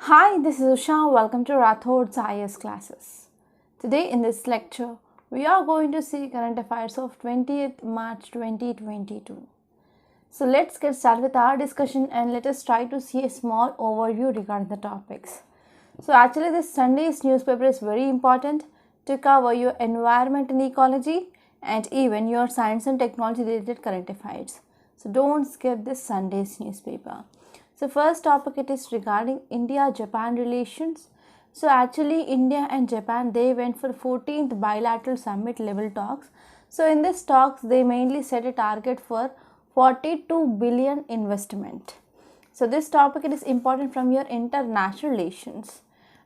Hi, this is Usha. Welcome to Rathod's IS classes. Today in this lecture, we are going to see current affairs of 20th March 2022. So let's get started with our discussion and let us try to see a small overview regarding the topics. So actually this Sunday's newspaper is very important to cover your environment and ecology and even your science and technology related current affairs. So don't skip this Sunday's newspaper. So first topic it is regarding India-Japan relations. So actually India and Japan they went for 14th bilateral summit level talks. So in this talks they mainly set a target for 42 billion investment. So this topic it is important from your international relations.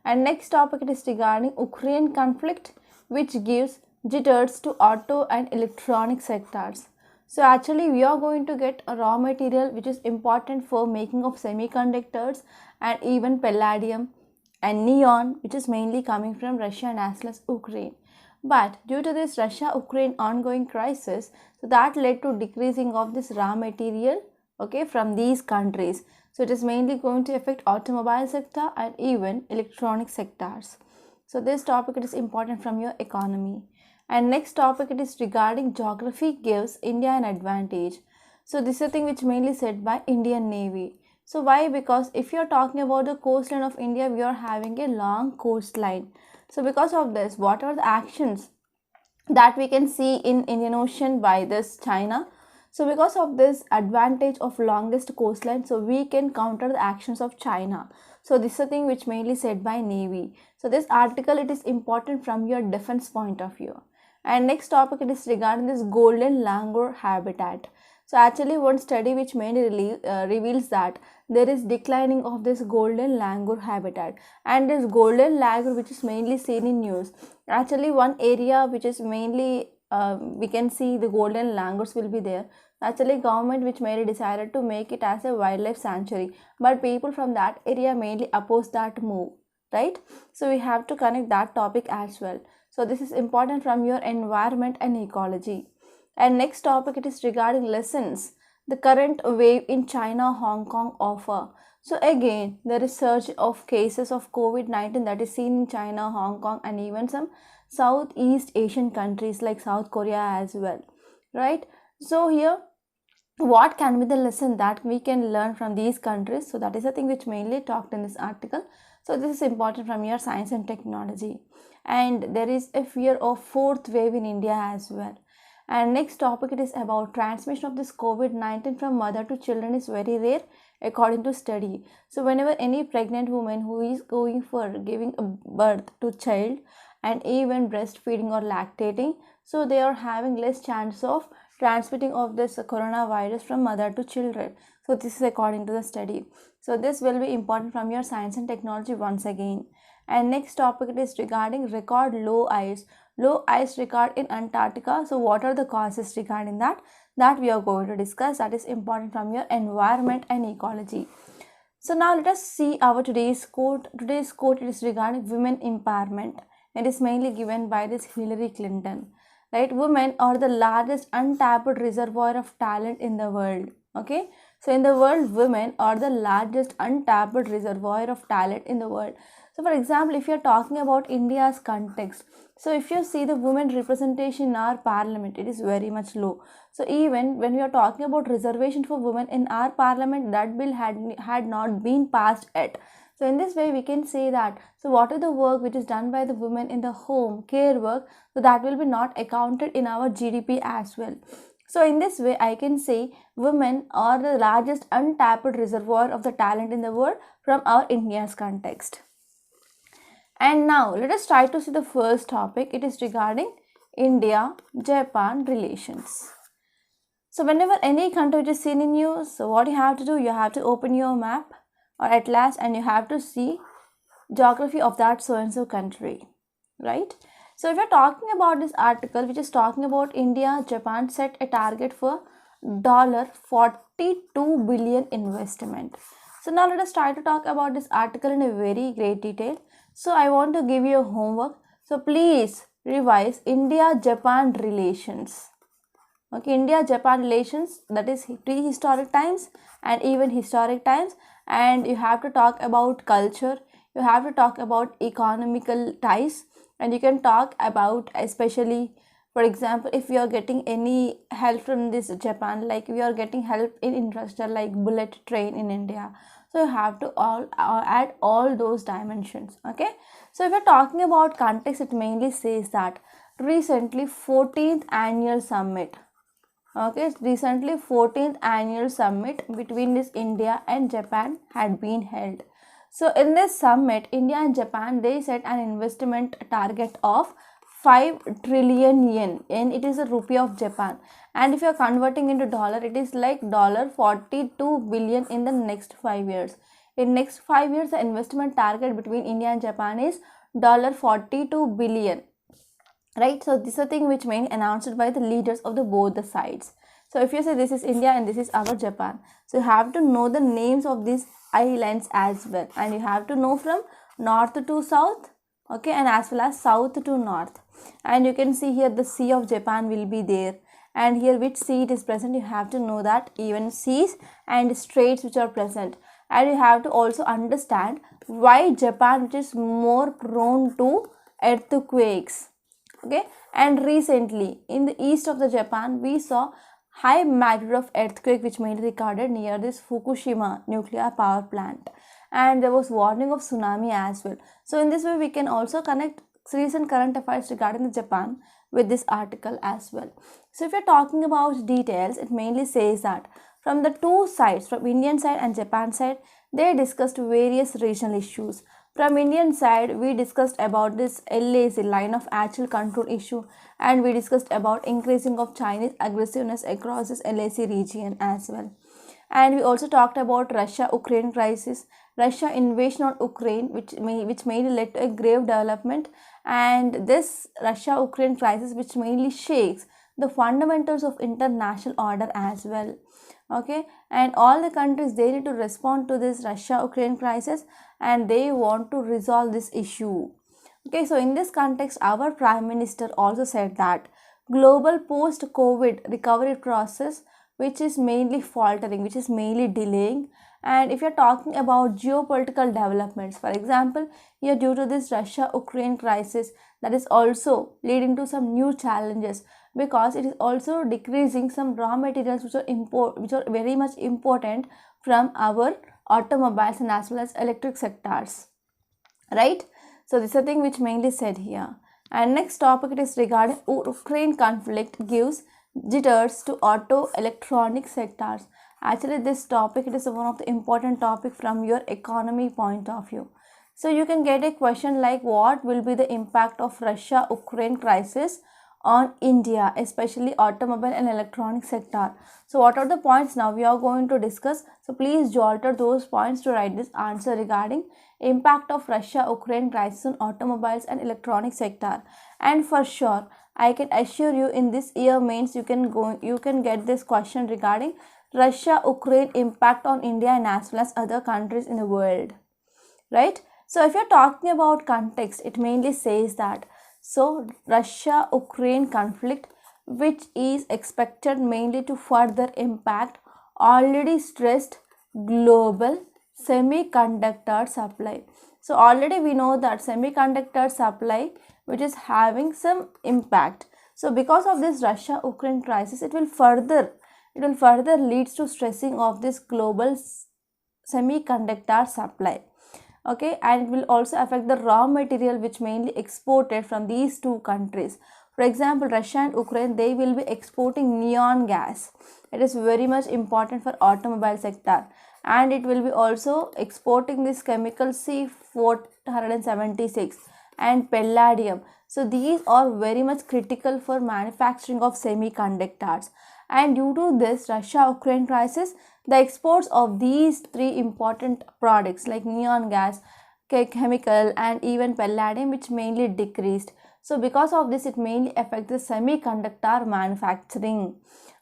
And next topic it is regarding Ukraine conflict which gives jitters to auto and electronic sectors. So actually we are going to get a raw material which is important for making of semiconductors and even palladium and neon which is mainly coming from Russia and as well as Ukraine. But due to this Russia-Ukraine ongoing crisis, so that led to decreasing of this raw material from these countries. So it is mainly going to affect automobile sector and even electronic sectors. So this topic it is important from your economy. And next topic it is regarding geography gives India an advantage. So this is a thing which mainly said by Indian Navy. So why? Because if you are talking about the coastline of India, we are having a long coastline. So because of this, what are the actions that we can see in Indian Ocean by this China? So because of this advantage of longest coastline, so we can counter the actions of China. So this is a thing which mainly said by Navy. So this article it is important from your defense point of view. And next topic it is regarding this golden langur habitat. So actually one study which mainly reveals that there is declining of this golden langur habitat, and this golden langur which is mainly seen in news. Actually one area which is mainly we can see the golden langurs will be there. Actually government which mainly decided to make it as a wildlife sanctuary, but people from that area mainly oppose that move, right? So we have to connect that topic as well. So this is important from your environment and ecology. And next topic it is regarding lessons the current wave in China, Hong Kong offer. So again there is surge of cases of COVID-19 that is seen in China, Hong Kong and even some Southeast Asian countries like South Korea as well, right? So here what can be the lesson that we can learn from these countries? So that is the thing which mainly talked in this article. So this is important from your science and technology. And there is a fear of fourth wave in India as well. And next topic it is about transmission of this COVID-19 from mother to children is very rare according to study. So whenever any pregnant woman who is going for giving a birth to child and even breastfeeding or lactating, so they are having less chance of transmitting of this coronavirus from mother to children. So this is according to the study. So this will be important from your science and technology once again. And next topic it is regarding record low ice record in Antarctica. So what are the causes regarding that we are going to discuss. That is important from your environment and ecology. So now let us see our today's quote. Today's quote is regarding women empowerment. It is mainly given by this Hillary Clinton, right? Women are the largest untapped reservoir of talent in the world. Okay, so in the world women are the largest untapped reservoir of talent in the world. So for example, if you are talking about India's context, so if you see the women representation in our parliament, it is very much low. So even when we are talking about reservation for women in our parliament, that bill had not been passed yet. So in this way we can say that, so what is the work which is done by the women in the home care work, so that will be not accounted in our GDP as well. So in this way I can say women are the largest untapped reservoir of the talent in the world from our India's context. And now let us try to see the first topic. It is regarding India-Japan relations. So whenever any country is seen in news, so what you have to do, you have to open your map or atlas and you have to see geography of that so and so country, right? So if you're talking about this article which is talking about India, Japan set a target for $42 billion investment. So now let us try to talk about this article in a very great detail. So I want to give you a homework. So please revise India-Japan relations. Okay, India-Japan relations, that is prehistoric times and even historic times, and you have to talk about culture, you have to talk about economical ties, and you can talk about especially, for example, if you are getting any help from this Japan, like we are getting help in infrastructure like bullet train in India, so you have to add all those dimensions. Okay, so if you're talking about context, it mainly says that recently 14th annual summit, okay, recently 14th annual summit between this India and Japan had been held. So in this summit, India and Japan, they set an investment target of 5 trillion yen, and it is a rupee of Japan, and if you are converting into dollar, it is like $42 billion in the next 5 years. In next 5 years, the investment target between India and Japan is $42 billion, right? So this is a thing which may be announced by the leaders of the both the sides. So if you say this is India and this is our Japan, so you have to know the names of these islands as well, and you have to know from north to south, okay, and as well as south to north. And you can see here the Sea of Japan will be there, and here which sea it is present, you have to know that, even seas and straits which are present. And you have to also understand why Japan, which is more prone to earthquakes. Okay, and recently in the east of the Japan, we saw high magnitude of earthquake which made recorded near this Fukushima nuclear power plant, and there was warning of tsunami as well. So in this way, we can also connect recent current affairs regarding the Japan with this article as well. So if you're talking about details, it mainly says that from the two sides, from Indian side and Japan side, they discussed various regional issues. From Indian side, we discussed about this LAC, line of actual control issue, and we discussed about increasing of Chinese aggressiveness across this LAC region as well. And we also talked about Russia-Ukraine crisis, Russia invasion on Ukraine, which mainly led to a grave development, and this Russia-Ukraine crisis which mainly shakes the fundamentals of international order as well. Okay, and all the countries, they need to respond to this Russia-Ukraine crisis, and they want to resolve this issue. Okay, so in this context, our Prime Minister also said that global post-COVID recovery process, which is mainly faltering, which is mainly delaying. And if you're talking about geopolitical developments, for example, here due to this Russia-Ukraine crisis, that is also leading to some new challenges, because it is also decreasing some raw materials which are very much important from our automobiles and as well as electric sectors, right? So this is a thing which mainly said here. And next topic, it is regarding Ukraine conflict gives jitters to auto electronic sectors. Actually, this topic, it is one of the important topic from your economy point of view. So you can get a question like, what will be the impact of Russia-Ukraine crisis on India, especially automobile and electronic sector? So what are the points now we are going to discuss? So please jot those points to write this answer regarding impact of Russia-Ukraine crisis on automobiles and electronic sector. And for sure, I can assure you, in this year mains, you can get this question regarding Russia-Ukraine impact on India and as well as other countries in the world, right? So if you're talking about context, it mainly says that, so Russia-Ukraine conflict, which is expected mainly to further impact already stressed global semiconductor supply. So already we know that semiconductor supply, which is having some impact. So because of this Russia-Ukraine crisis, it will further leads to stressing of this global semiconductor supply. Okay, and it will also affect the raw material which mainly exported from these two countries. For example, Russia and Ukraine, they will be exporting neon gas. It is very much important for automobile sector, and it will be also exporting this chemical C476 and palladium. So these are very much critical for manufacturing of semiconductors. And due to this Russia-Ukraine crisis, the exports of these three important products like neon gas, chemical and even palladium, which mainly decreased. So because of this, it mainly affects the semiconductor manufacturing.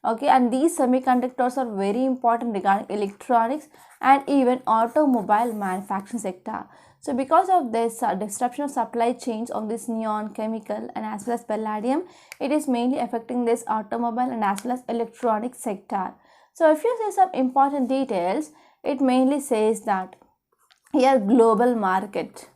Okay, and these semiconductors are very important regarding electronics and even automobile manufacturing sector. So because of this disruption of supply chains of this neon, chemical and as well as palladium, it is mainly affecting this automobile and as well as electronic sector. So if you see some important details, it mainly says that here global market.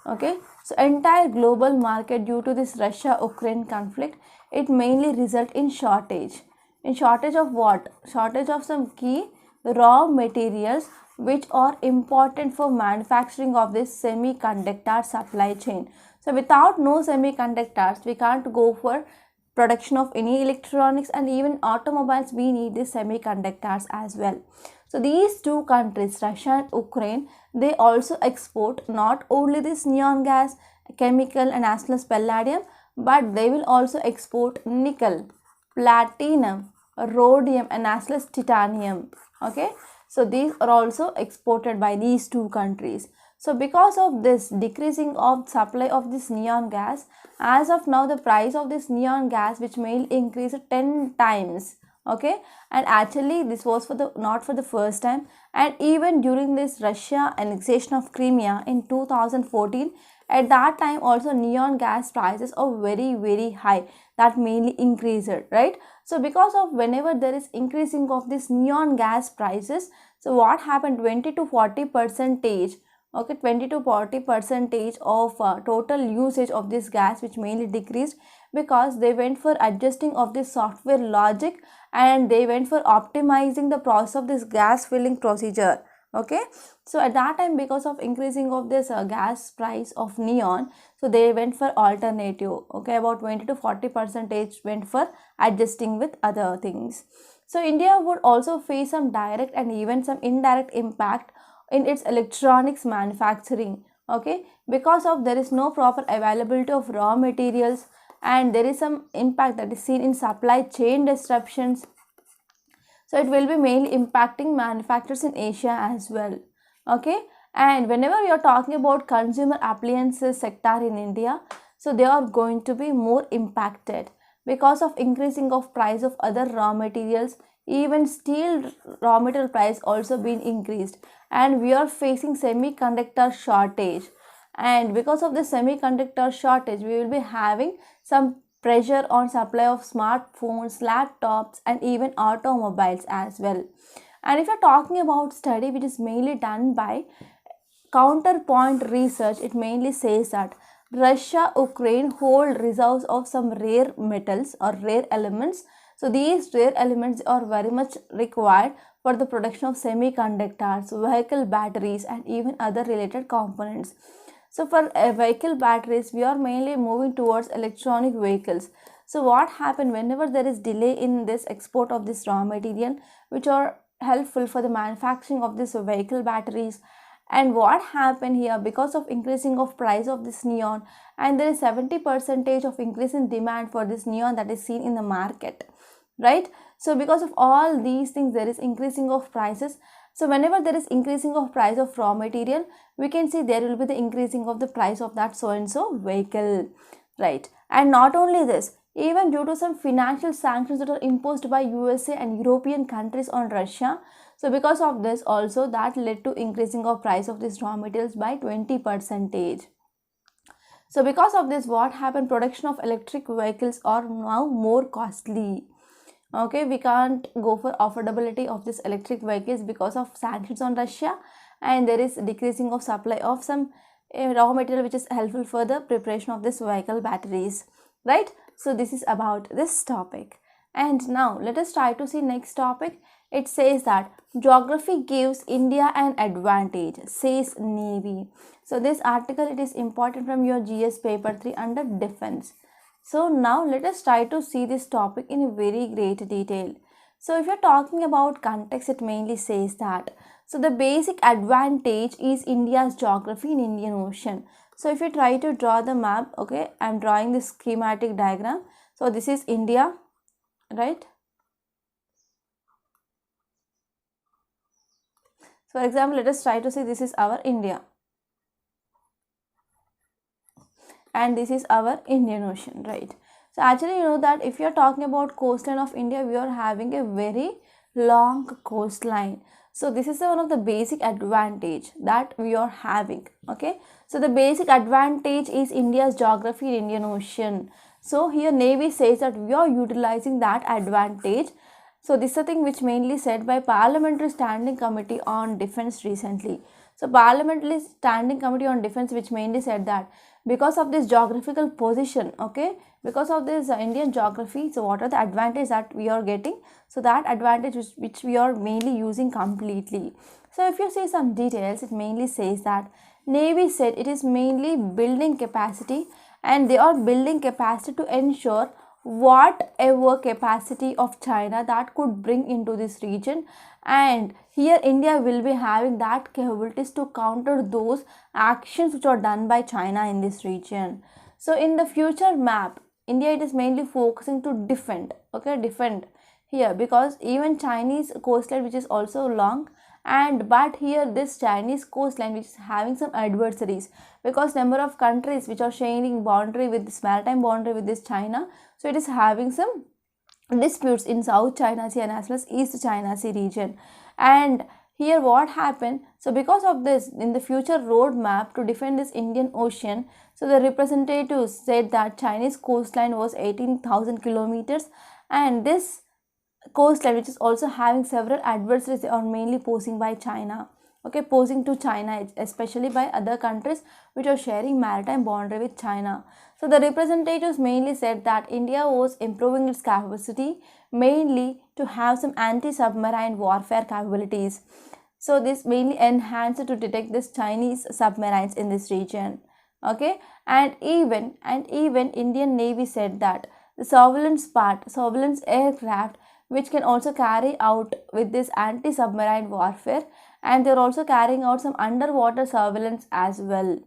Okay, so entire global market due to this Russia-Ukraine conflict, it mainly result in shortage. In shortage of what? Shortage of some key raw materials which are important for manufacturing of this semiconductor supply chain. So without no semiconductors, we can't go for production of any electronics, and even automobiles we need these semiconductors as well. So these two countries, Russia and Ukraine, they also export not only this neon gas, chemical and as well as palladium, but they will also export nickel, platinum, rhodium and as well as titanium. Okay, so these are also exported by these two countries. So because of this decreasing of supply of this neon gas, as of now the price of this neon gas which may increase 10 times. Okay, and actually this was for the not for the first time, and even during this Russia annexation of Crimea in 2014, at that time also neon gas prices are very high, that mainly increased, right? So because of whenever there is increasing of this neon gas prices, so what happened, 20 to 40 percentage, okay, 20 to 40 percentage of total usage of this gas which mainly decreased, because they went for adjusting of this software logic, and they went for optimizing the process of this gas filling procedure. Okay, so at that time because of increasing of this gas price of neon, so they went for alternative. Okay, about 20 to 40 percentage went for adjusting with other things. So India would also face some direct and even some indirect impact in its electronics manufacturing. Okay, because of there is no proper availability of raw materials, and there is some impact that is seen in supply chain disruptions. So it will be mainly impacting manufacturers in Asia as well. Okay, and whenever we are talking about consumer appliances sector in India, so they are going to be more impacted because of increasing of price of other raw materials. Even steel raw material price also been increased, and we are facing semiconductor shortage, and because of the semiconductor shortage we will be having some pressure on supply of smartphones, laptops and even automobiles as well. And if you're talking about study which is mainly done by Counterpoint Research, it mainly says that Russia, Ukraine hold reserves of some rare metals or rare elements. So these rare elements are very much required for the production of semiconductors, vehicle batteries and even other related components. So for vehicle batteries, we are mainly moving towards electronic vehicles. So what happened whenever there is delay in this export of this raw material, which are helpful for the manufacturing of this vehicle batteries. And what happened here, because of increasing of price of this neon, and there is 70% of increase in demand for this neon that is seen in the market, right? So because of all these things, there is increasing of prices. So whenever there is increasing of price of raw material, we can see there will be the increasing of the price of that so and so vehicle, right? And not only this, even due to some financial sanctions that are imposed by USA and European countries on Russia, so because of this also that led to increasing of price of these raw materials by 20%. So because of this, what happened, production of electric vehicles are now more costly. Okay, we can't go for affordability of this electric vehicles because of sanctions on Russia, and there is decreasing of supply of some raw material which is helpful for the preparation of this vehicle batteries, right? So this is about this topic. And now let us try to see next topic. It says that geography gives India an advantage, says Navy. So this article, it is important from your GS paper 3 under defense. So now let us try to see this topic in very great detail. So if you're talking about context, it mainly says that, so the basic advantage is India's geography in Indian Ocean. So if you try to draw the map, okay, I'm drawing this schematic diagram. So this is India, right? For example, let us try to say this is our India. And this is our Indian Ocean, right? So actually, you know that if you're talking about coastline of India, we are having a very long coastline. So this is one of the basic advantage that we are having. Okay, so the basic advantage is India's geography in Indian Ocean. So here Navy says that we are utilizing that advantage So this is a thing which mainly said by Parliamentary Standing Committee on Defence recently. So Parliamentary Standing Committee on Defence which mainly said that because of this geographical position, okay, because of this Indian geography, so what are the advantages that we are getting? So that advantage which we are mainly using completely. So if you see some details, it mainly says that Navy said it is mainly building capacity, and they are building capacity to ensure whatever capacity of China that could bring into this region, and here India will be having that capabilities to counter those actions which are done by China in this region. So in the future map, India it is mainly focusing to defend, okay, defend here, because even Chinese coastline which is also long, and but here this Chinese coastline which is having some adversaries, because number of countries which are sharing boundary with this maritime boundary with this China, so it is having some disputes in South China Sea and as well as East China Sea region. And here what happened, so because of this, in the future roadmap to defend this Indian Ocean, so the representatives said that Chinese coastline was 18,000 kilometers, and this coastline which is also having several adversaries are mainly posing by China, okay, posing to China, especially by other countries which are sharing maritime boundary with China. So the representatives mainly said that India was improving its capacity mainly to have some anti-submarine warfare capabilities. So this mainly enhanced to detect this Chinese submarines in this region, okay, and even Indian Navy said that the surveillance aircraft which can also carry out with this anti-submarine warfare, and they're also carrying out some underwater surveillance as well.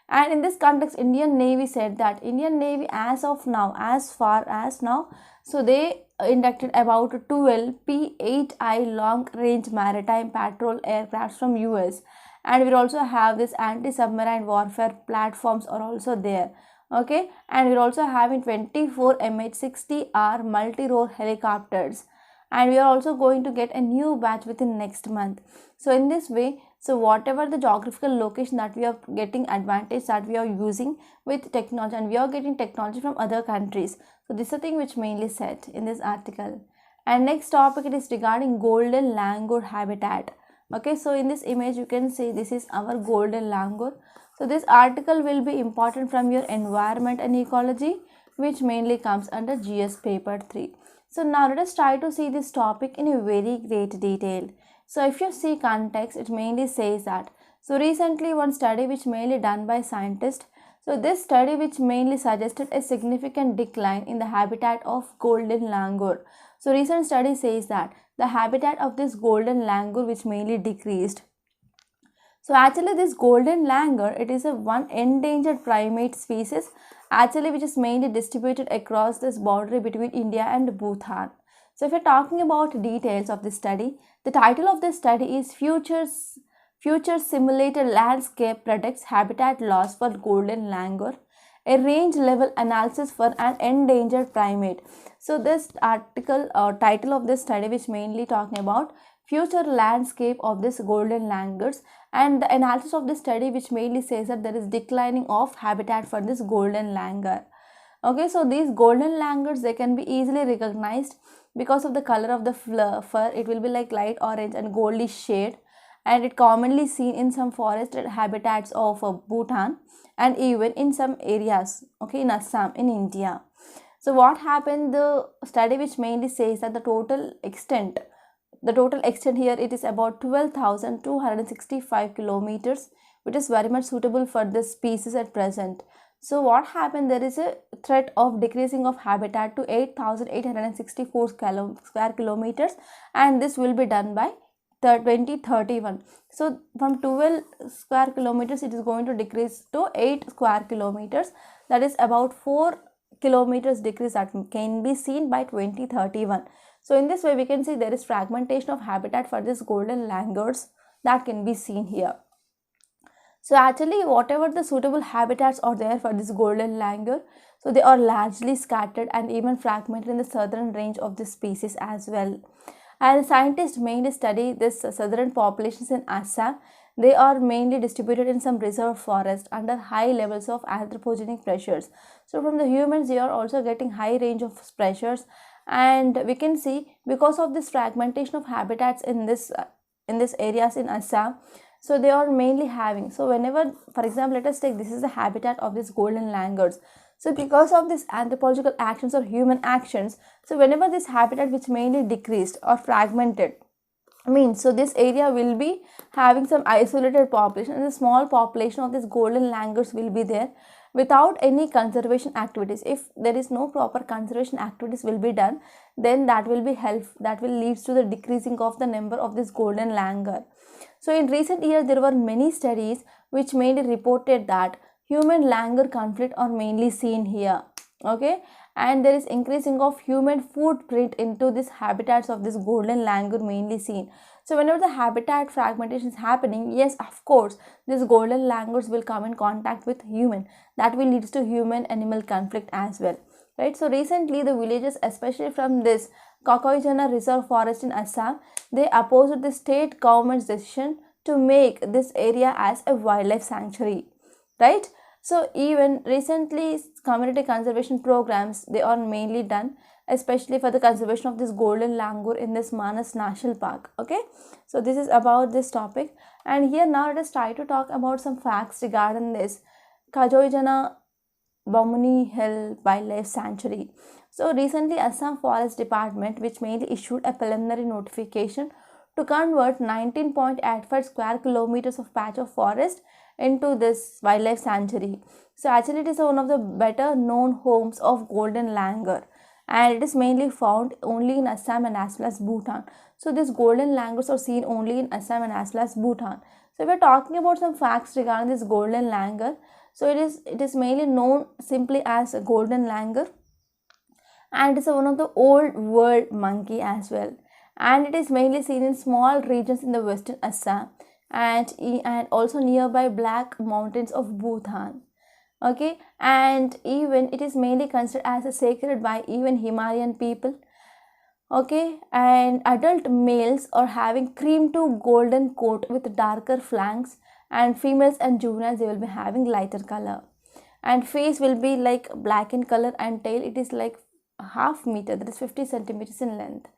And in this context, Indian Navy said that Indian Navy as of now, as far as now, so they inducted about 12 P-8I long-range maritime patrol aircrafts from US, and we also have this anti-submarine warfare platforms are also there, okay, and we're also having 24 MH-60R multi-role helicopters, and we are also going to get a new batch within next month. So in this way, so whatever the geographical location that we are getting advantage that we are using with technology, and we are getting technology from other countries. So this is a thing which mainly said in this article. And next topic, it is regarding golden langur habitat. Okay, so in this image you can see this is our golden langur. So this article will be important from your environment and ecology, which mainly comes under GS paper 3. So now let us try to see this topic in a very great detail. So if you see context, it mainly says that, so recently one study which mainly done by scientists, so this study which mainly suggested a significant decline in the habitat of golden langur. So recent study says that the habitat of this golden langur which mainly decreased. So actually this golden langur, it is a one endangered primate species actually which is mainly distributed across this boundary between India and Bhutan. So if you're talking about details of this study, the title of this study is Future Simulated Landscape Predicts Habitat Loss for Golden Langur, a range level analysis for an endangered primate. So this article or title of this study which mainly talking about future landscape of this golden langurs, and the analysis of this study which mainly says that there is declining of habitat for this golden langur. Okay, so these golden langurs, they can be easily recognized because of the color of the fur. It will be like light orange and goldish shade, and it commonly seen in some forested habitats of Bhutan and even in some areas, okay, in Assam in India. So what happened, the study which mainly says that the total extent here, it is about 12,265 kilometers, which is very much suitable for this species at present. So what happened, there is a threat of decreasing of habitat to 8,864 square kilometers, and this will be done by 2031. So from 12 square kilometers it is going to decrease to 8 square kilometers, that is about 4 kilometers decrease that can be seen by 2031. So in this way we can see there is fragmentation of habitat for this golden langurs that can be seen here. So actually whatever the suitable habitats are there for this golden langur, so they are largely scattered and even fragmented in the southern range of this species as well. And scientists mainly study this southern populations in Assam. They are mainly distributed in some reserve forest under high levels of anthropogenic pressures. So from the humans, they are also getting high range of pressures, and we can see because of this fragmentation of habitats in this areas in Assam, so they are mainly having, so whenever, for example, let us take this is the habitat of these golden langurs. So because of this anthropological actions or human actions, so whenever this habitat which mainly decreased or fragmented means, so this area will be having some isolated population, and a small population of these golden langurs will be there without any conservation activities. If there is no proper conservation activities will be done, then that will be that will leads to the decreasing of the number of this golden langur. So in recent years there were many studies which mainly reported that human langur conflict are mainly seen here, okay, and there is increasing of human footprint into these habitats of this golden langur mainly seen. So whenever the habitat fragmentation is happening, yes, of course, these golden langurs will come in contact with human. That will lead to human animal conflict as well, right? So recently the villagers, especially from this Kakoijana Reserve Forest in Assam, they opposed the state government's decision to make this area as a wildlife sanctuary, right? So even recently community conservation programs, they are mainly done, especially for the conservation of this golden langur in this Manas National Park, okay? So this is about this topic, and here now let us try to talk about some facts regarding this Kajoijana Bamuni Hill Wildlife Sanctuary. So recently Assam Forest Department, which mainly issued a preliminary notification to convert 19.85 square kilometers of patch of forest into this wildlife sanctuary. So actually it is one of the better known homes of golden langur, and it is mainly found only in Assam and as well as Bhutan. So these golden langurs are seen only in Assam and as well as Bhutan. So if we are talking about some facts regarding this golden langur, so it is mainly known simply as a golden langur, and it is one of the old world monkey as well, and it is mainly seen in small regions in the western Assam and also nearby Black Mountains of Bhutan, okay, and even it is mainly considered as a sacred by even Himalayan people, okay, and adult males are having cream to golden coat with darker flanks, and females and juveniles they will be having lighter color, and face will be like black in color, and tail it is like half meter, that is 50 centimeters in length.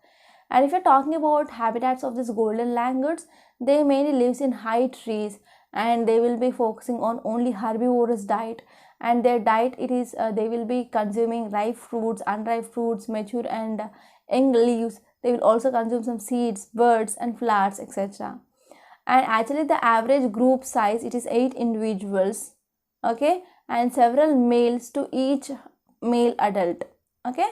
And if you're talking about habitats of these golden langurs, they mainly lives in high trees, and they will be focusing on only herbivorous diet, and their diet it is they will be consuming ripe fruits, unripe fruits, mature and young leaves. They will also consume some seeds, birds and flowers, etc. And actually the average group size it is 8 individuals, okay, and several males to each male adult, okay,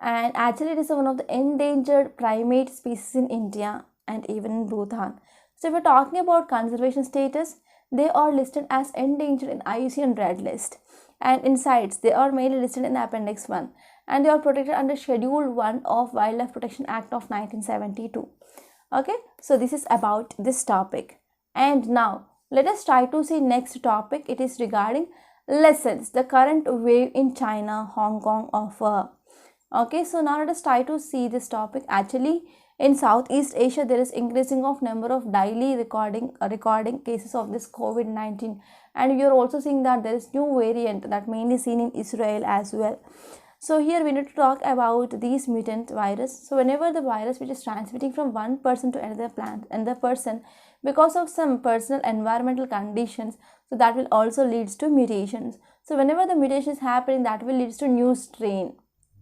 and actually it is one of the endangered primate species in India and even in Bhutan. So if we're talking about conservation status, they are listed as endangered in IUCN Red List, and in CITES they are mainly listed in Appendix 1, and they are protected under Schedule 1 of Wildlife Protection Act of 1972. Okay, so this is about this topic, and now let us try to see next topic. It is regarding lessons the current wave in China, Hong Kong offer. Okay, so now let us try to see this topic. Actually in Southeast Asia there is increasing of number of daily recording cases of this COVID-19, and we are also seeing that there is new variant that mainly seen in Israel as well. So here we need to talk about these mutant virus. So whenever the virus which is transmitting from one person to another person because of some personal environmental conditions, so that will also leads to mutations. So whenever the mutation is happening, that will leads to new strain,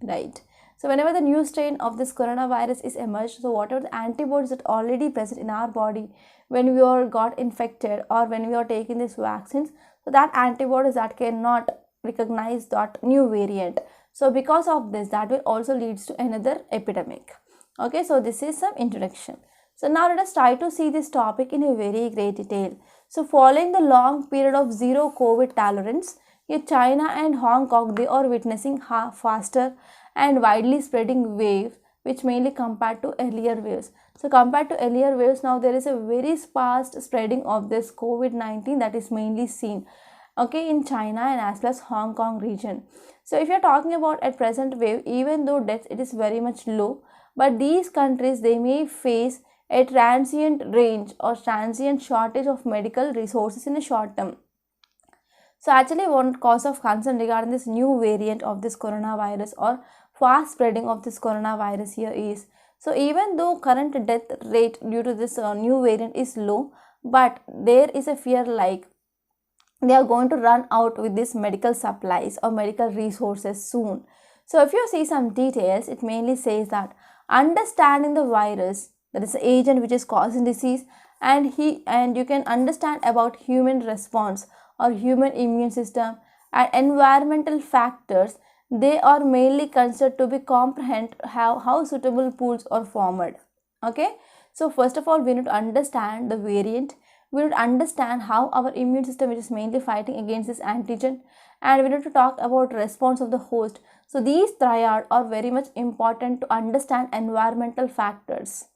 right? So whenever the new strain of this coronavirus is emerged, so whatever the antibodies that already present in our body when we are got infected or when we are taking these vaccines, so that antibodies that cannot recognize that new variant. So because of this, that will also leads to another epidemic. Okay, so this is some introduction. So now let us try to see this topic in a very great detail. So following the long period of zero COVID tolerance, yet China and Hong Kong, they are witnessing faster and widely spreading wave, which mainly compared to earlier waves. So compared to earlier waves, now there is a very fast spreading of this COVID-19 that is mainly seen, okay, in China and as well as Hong Kong region. So if you are talking about at present wave, even though death it is very much low, but these countries they may face a transient range or transient shortage of medical resources in a short term. So actually one cause of concern regarding this new variant of this coronavirus or fast spreading of this coronavirus here is. So even though current death rate due to this new variant is low, but there is a fear like they are going to run out with this medical supplies or medical resources soon. So if you see some details, it mainly says that understanding the virus, that is the agent which is causing disease, and you can understand about human response or human immune system and environmental factors, they are mainly considered to be comprehend how suitable pools are formed. Okay, so first of all we need to understand the variant, we need to understand how our immune system which is mainly fighting against this antigen, and we need to talk about response of the host. So these triad are very much important to understand environmental factors,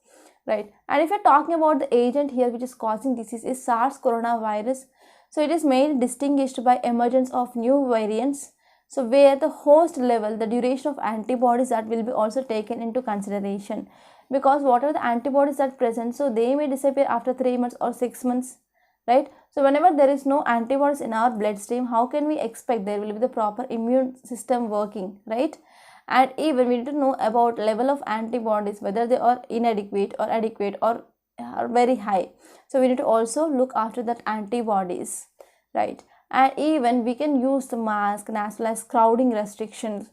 right? And if you're talking about the agent here which is causing disease is SARS coronavirus, so it is mainly distinguished by emergence of new variants, so where the host level, the duration of antibodies, that will be also taken into consideration, because what are the antibodies that present, so they may disappear after 3 months or 6 months, right? So whenever there is no antibodies in our bloodstream, how can we expect there will be the proper immune system working, right? And even we need to know about level of antibodies, whether they are inadequate or adequate or are very high. So we need to also look after that antibodies, right? And even we can use the mask and as well as crowding restrictions.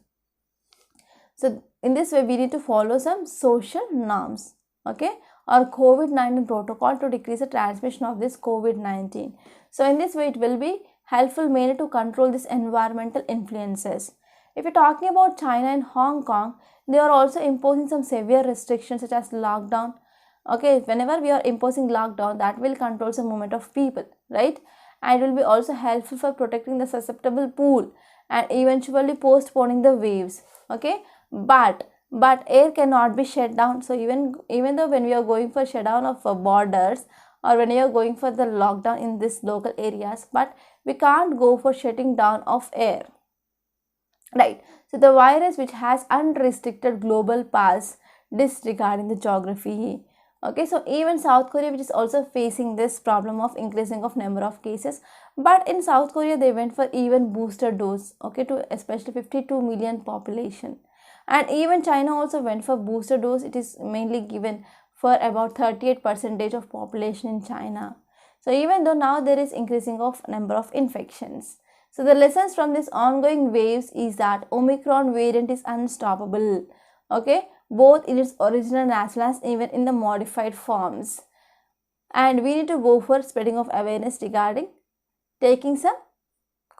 So in this way we need to follow some social norms, okay, or COVID-19 protocol to decrease the transmission of this COVID-19. So in this way it will be helpful mainly to control this environmental influences. If you're talking about China and Hong Kong, they are also imposing some severe restrictions such as lockdown. Okay, whenever we are imposing lockdown, that will control some movement of people, right? And it will be also helpful for protecting the susceptible pool and eventually postponing the waves. Okay, but air cannot be shut down. So even though when we are going for shutdown of borders or when we are going for the lockdown in these local areas, but we can't go for shutting down of air, right? So the virus which has unrestricted global pass disregarding the geography. Okay, so even South Korea which is also facing this problem of increasing of number of cases, but in South Korea they went for even booster dose, okay, to especially 52 million population. And even China also went for booster dose. It is mainly given for about 38% of population in China. So even though now there is increasing of number of infections, so the lessons from this ongoing waves is that Omicron variant is unstoppable, okay, both in its original as well as even in the modified forms. And we need to go for spreading of awareness regarding taking some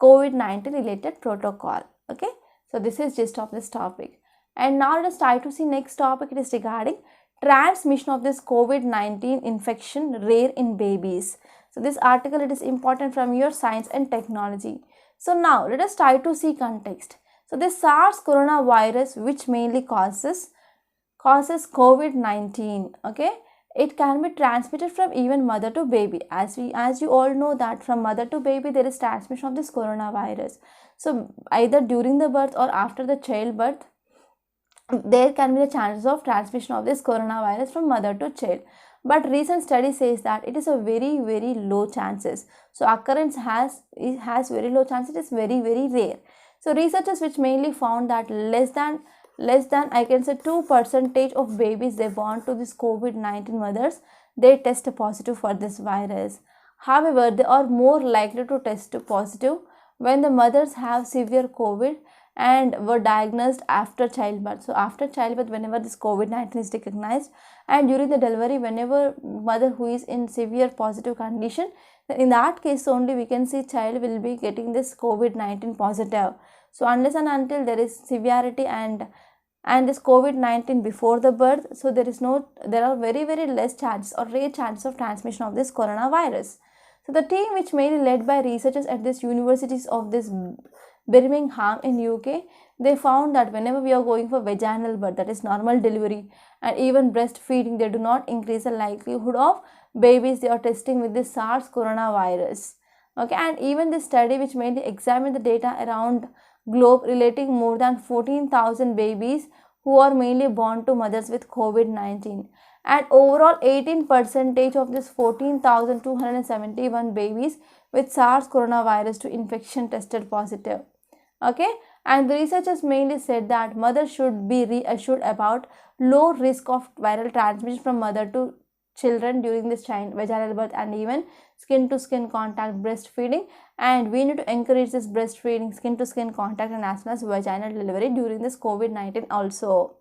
COVID-19 related protocol, okay. So this is gist of this topic. And now let us try to see next topic. It is regarding transmission of this COVID-19 infection rare in babies. So this article, it is important from your science and technology. So now let us try to see context. So this SARS coronavirus which mainly causes COVID-19, okay, it can be transmitted from even mother to baby. As you all know that from mother to baby there is transmission of this coronavirus. So either during the birth or after the childbirth, there can be the chances of transmission of this coronavirus from mother to child. But recent study says that it is a very low chances. So occurrence has very low chances. It is very rare. So researchers which mainly found that less than I can say 2% of babies they born to this COVID-19 mothers, they test positive for this virus. However, they are more likely to test positive when the mothers have severe COVID and were diagnosed after childbirth. So after childbirth, whenever this COVID-19 is recognized, and during the delivery, whenever mother who is in severe positive condition, then in that case only we can see child will be getting this COVID-19 positive. So unless and until there is severity and this COVID-19 before the birth, so there are very less chances or rare chances of transmission of this coronavirus. So the team which mainly led by researchers at this universities of this Birmingham in UK, they found that whenever we are going for vaginal birth, that is normal delivery, and even breastfeeding, they do not increase the likelihood of babies they are testing with this SARS coronavirus. Okay, and even this study which mainly examined the data around globe relating more than 14,000 babies who are mainly born to mothers with COVID-19, and overall 18% of this 14,271 babies with SARS coronavirus to infection tested positive. Okay, And the researchers mainly said that mothers should be reassured about low risk of viral transmission from mother to children during this vaginal birth and even skin to skin contact breastfeeding, and we need to encourage this breastfeeding, skin to skin contact, and as well as vaginal delivery during this COVID-19 also.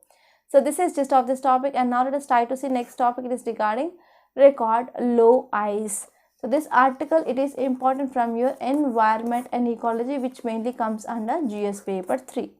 So this is just of this topic, and now let us try to see next topic. It is regarding record low ice. So this article, it is important from your environment and ecology, which mainly comes under GS paper 3.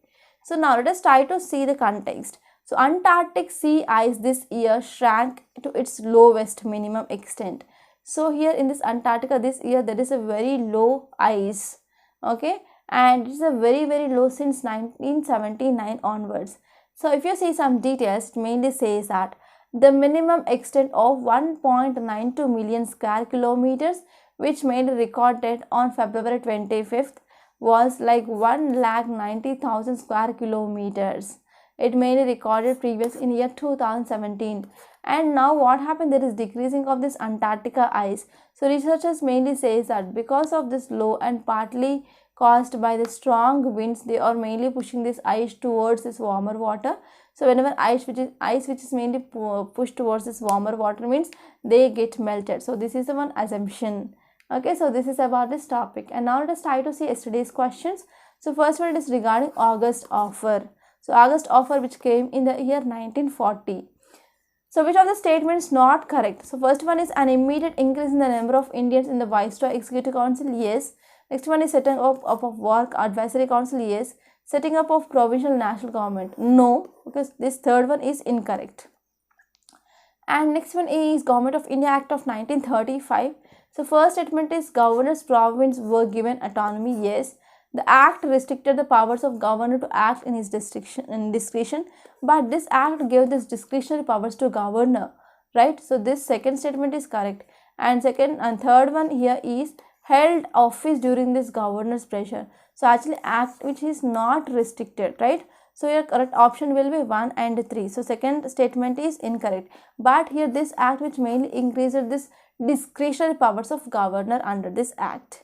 So now let us try to see the context. So Antarctic sea ice this year shrank to its lowest minimum extent. So here in this Antarctica this year there is a very low ice, okay, and it is a very low since 1979 onwards. So if you see some details, it mainly says that the minimum extent of 1.92 million square kilometers, which made recorded on February 25th, was like 1,90,000 square kilometers. It mainly recorded previous in year 2017. And now what happened, there is decreasing of this Antarctica ice. So researchers mainly says that because of this low and partly caused by the strong winds, they are mainly pushing this ice towards this warmer water. So whenever ice which is mainly pushed towards this warmer water means they get melted. So this is the one assumption. Okay, so this is about this topic. And now let us try to see yesterday's questions. So first one is regarding August offer. So August offer which came in the year 1940. So which of the statements not correct? So first one is an immediate increase in the number of Indians in the Viceroy Executive Council. Yes. Next one is setting up of Work Advisory Council. Yes. Setting up of Provisional National Government. No, because this third one is incorrect. And next one is Government of India Act of 1935. So first statement is governors province were given autonomy. Yes. The act restricted the powers of governor to act in his discretion, but this act gave this discretionary powers to governor, right? So this second statement is correct. And second and third one here is held office during this governor's pressure. So actually act which is not restricted, right? So your correct option will be 1 and 3. So second statement is incorrect. But here this act which mainly increases this discretionary powers of governor under this act.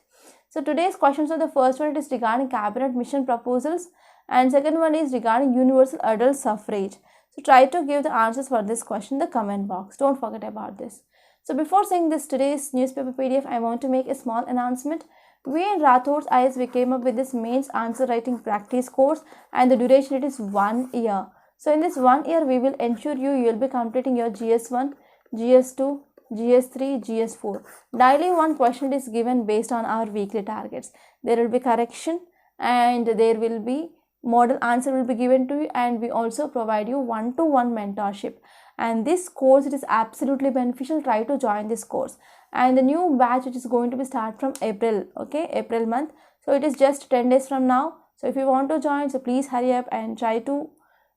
So today's questions are, the first one is regarding cabinet mission proposals and second one is regarding universal adult suffrage. So try to give the answers for this question in the comment box. Don't forget about this. So before seeing this today's newspaper PDF, I want to make a small announcement. We in Rathod's IS, we came up with this mains answer writing practice course and the duration it is 1 year. So in this 1 year, we will ensure you will be completing your GS1, GS2, GS3, GS4. Daily one question is given based on our weekly targets. There will be correction and there will be model answer will be given to you, and we also provide you one-to-one mentorship. And this course, it is absolutely beneficial. Try to join this course. And the new batch which is going to be start from April, okay, April month. So it is just 10 days from now. So if you want to join, so please hurry up and try to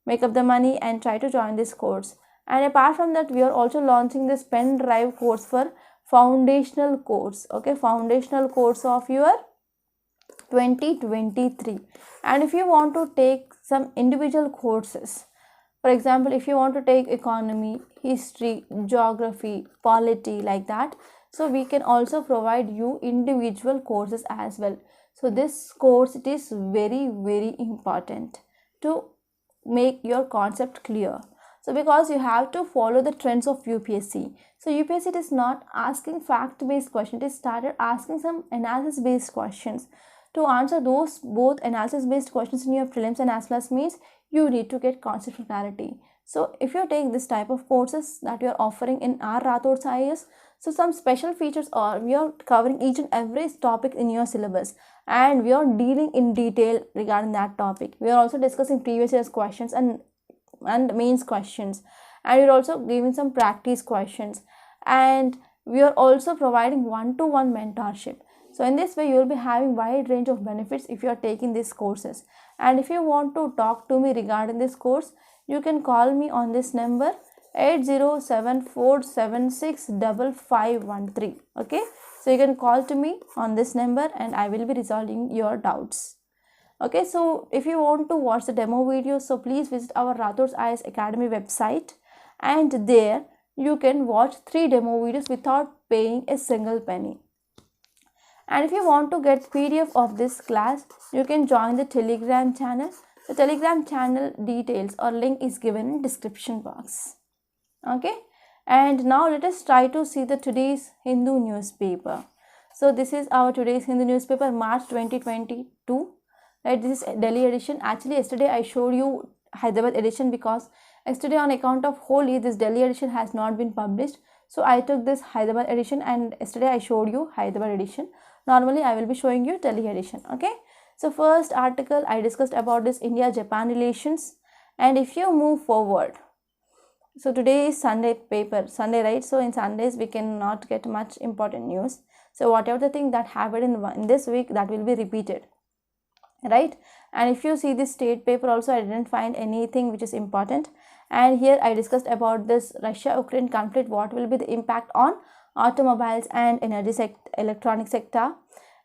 make up the money and try to join this course. And apart from that, we are also launching this pen drive course for foundational course, okay, foundational course of your 2023. And if you want to take some individual courses, for example, if you want to take economy, history, geography, polity, like that, so we can also provide you individual courses as well. So this course, it is very important to make your concept clear. So because you have to follow the trends of UPSC. So UPSC, it is not asking fact-based questions. It started asking some analysis-based questions. To answer those both analysis-based questions in your prelims and as well as means, you need to get conceptual clarity. So if you take this type of courses that we are offering in our Rathod's IAS, so some special features are we are covering each and every topic in your syllabus and we are dealing in detail regarding that topic. We are also discussing previous year's questions and mains questions, and we're also giving some practice questions, and we are also providing one-to-one mentorship. So in this way, you will be having wide range of benefits if you are taking these courses. And if you want to talk to me regarding this course, you can call me on this number 8074765513. Okay, so you can call to me on this number and I will be resolving your doubts. Okay, so if you want to watch the demo video, so please visit our Rathod's IAS Academy website, and there you can watch 3 demo videos without paying a single penny. And if you want to get PDF of this class, you can join the Telegram channel. The Telegram channel details or link is given in description box. Okay, and now let us try to see the today's Hindu newspaper. So this is our today's Hindu newspaper, March 2022. Right, this is Delhi edition. Actually, yesterday I showed you Hyderabad edition because yesterday on account of Holi, this Delhi edition has not been published. So I took this Hyderabad edition and yesterday I showed you Hyderabad edition. Normally I will be showing you Delhi edition. Okay. So first article I discussed about this India-Japan relations. And if you move forward, so today is Sunday paper, Sunday, right? So in Sundays we cannot get much important news. So whatever the thing that happened in this week, that will be repeated, right? And if you see this state paper also, I didn't find anything which is important. And here I discussed about this Russia-Ukraine conflict, what will be the impact on automobiles and energy electronic sector.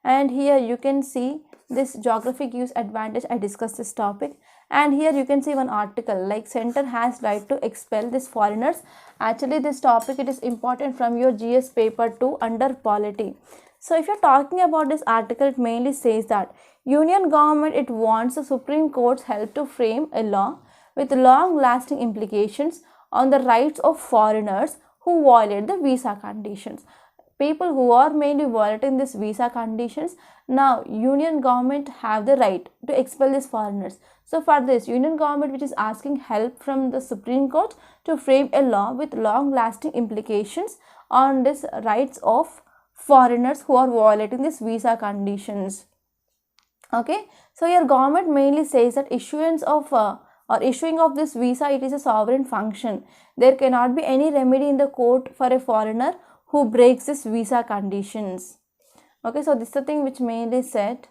And here you can see this geography gives advantage. I discussed this topic. And here you can see one article like center has right to expel these foreigners. Actually this topic, it is important from your GS paper 2 under polity. So if you're talking about this article, it mainly says that Union government, it wants the Supreme Court's help to frame a law with long lasting implications on the rights of foreigners who violate the visa conditions. People who are mainly violating this visa conditions, now Union government have the right to expel these foreigners. So for this, Union government which is asking help from the Supreme Court to frame a law with long lasting implications on this rights of foreigners who are violating these visa conditions. Okay, so your government mainly says that issuance of or issuing of this visa, it is a sovereign function. There cannot be any remedy in the court for a foreigner who breaks this visa conditions. Okay, so this is the thing which mainly said.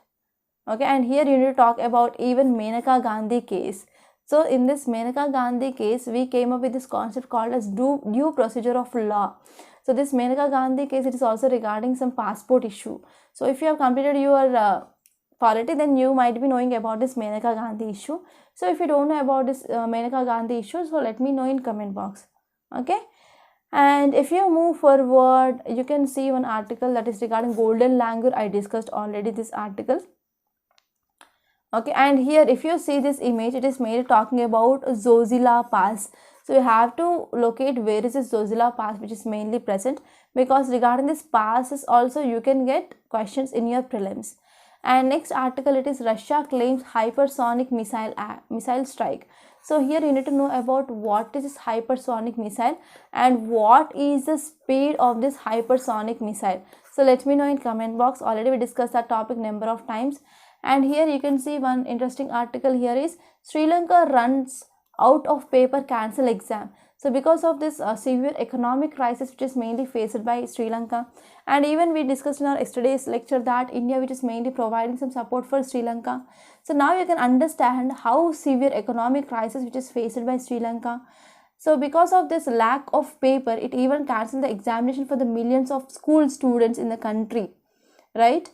Okay, and here you need to talk about even Maneka Gandhi case. So in this Maneka Gandhi case, we came up with this concept called as due procedure of law. So this Maneka Gandhi case, it is also regarding some passport issue. So if you have completed your polity, then you might be knowing about this Maneka Gandhi issue. So if you don't know about this Maneka Gandhi issue, so let me know in comment box. Okay. And if you move forward, you can see one article that is regarding golden langur. I discussed already this article. Okay, and here if you see this image, it is mainly talking about Zojila Pass. So you have to locate where is this Zojila Pass which is mainly present, because regarding this passes also you can get questions in your prelims. And next article, it is Russia claims hypersonic missile strike. So here you need to know about what is this hypersonic missile and what is the speed of this hypersonic missile. So let me know in comment box. Already we discussed that topic number of times. And here you can see one interesting article here is Sri Lanka runs out of paper, cancel exam. So because of this severe economic crisis which is mainly faced by Sri Lanka, and even we discussed in our yesterday's lecture that India which is mainly providing some support for Sri Lanka. So now you can understand how severe economic crisis which is faced by Sri Lanka. So because of this lack of paper, it even cancelled the examination for the millions of school students in the country, right?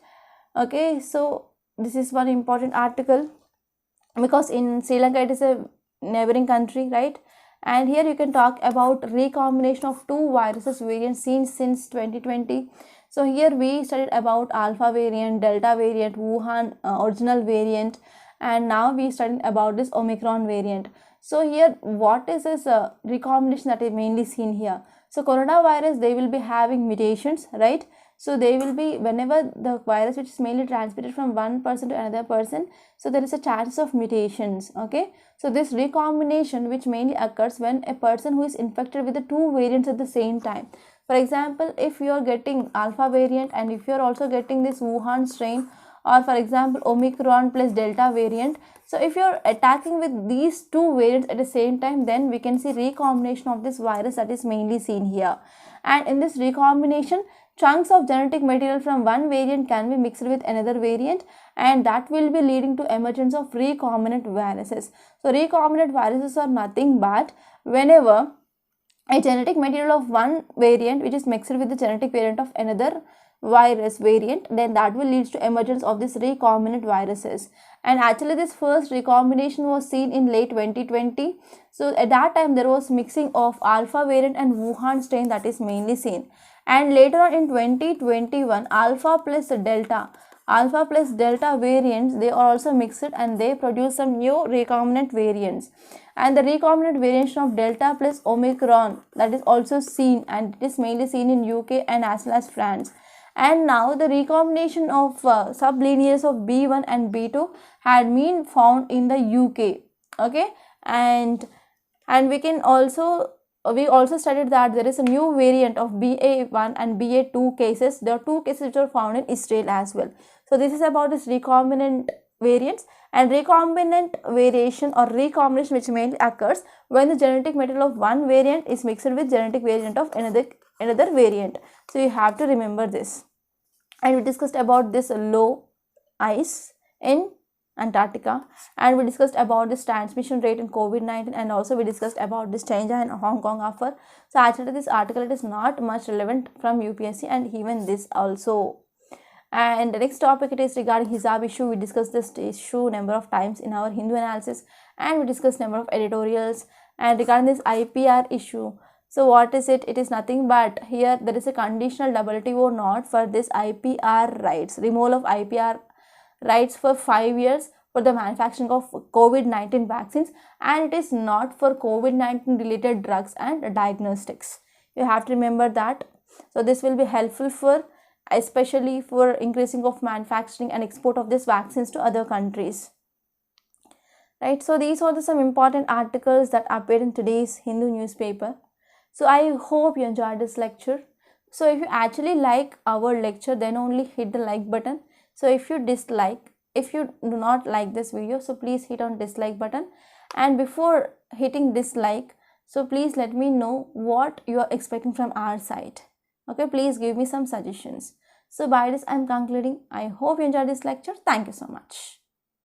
Okay, so this is one important article because in Sri Lanka it is a neighboring country, right? And here you can talk about recombination of two viruses variants seen since 2020. So here we studied about alpha variant, delta variant, Wuhan original variant, and now we studied about this Omicron variant. So here what is this recombination that is mainly seen here? So coronavirus, they will be having mutations, right? So they will be, whenever the virus which is mainly transmitted from one person to another person, so there is a chance of mutations. Okay, so this recombination which mainly occurs when a person who is infected with the two variants at the same time. For example, if you are getting alpha variant and if you are also getting this Wuhan strain, or for example Omicron plus delta variant, so if you are attacking with these two variants at the same time, then we can see recombination of this virus that is mainly seen here. And in this recombination, chunks of genetic material from one variant can be mixed with another variant, and that will be leading to emergence of recombinant viruses. So recombinant viruses are nothing but whenever a genetic material of one variant which is mixed with the genetic variant of another virus variant, then that will lead to emergence of this recombinant viruses. And actually this first recombination was seen in late 2020. So at that time there was mixing of alpha variant and Wuhan strain that is mainly seen. And later on in 2021, alpha plus delta variants, they are also mixed and they produce some new recombinant variants. And the recombinant variation of delta plus omicron, that is also seen, and it is mainly seen in UK and as well as France. And now the recombination of sublineages of B1 and B2 had been found in the UK. Okay, and we also studied that there is a new variant of BA1 and BA2 cases. There are 2 cases which are found in Israel as well. So this is about this recombinant variants. And recombinant variation or recombination which mainly occurs when the genetic material of one variant is mixed with genetic variant of another variant. So you have to remember this. And we discussed about this low ice in Antarctica, and we discussed about this transmission rate in COVID-19, and also we discussed about this change in Hong Kong offer. So actually this article, it is not much relevant from UPSC and even this also. And the next topic, it is regarding hijab issue. We discussed this issue number of times in our Hindu analysis, and we discussed number of editorials. And regarding this IPR issue, so what is it? It is nothing but here there is a conditional WTO not for this IPR rights, removal of IPR rights for 5 years for the manufacturing of COVID-19 vaccines, and it is not for COVID-19 related drugs and diagnostics. You have to remember that. So this will be helpful for, especially for increasing of manufacturing and export of these vaccines to other countries. Right, so these are some important articles that appeared in today's Hindu newspaper. So I hope you enjoyed this lecture. So if you actually like our lecture, then only hit the like button. So if you do not like this video, so please hit on dislike button. And before hitting dislike, so please let me know what you are expecting from our side. Okay, please give me some suggestions. So by this I am concluding. I hope you enjoyed this lecture. Thank you so much.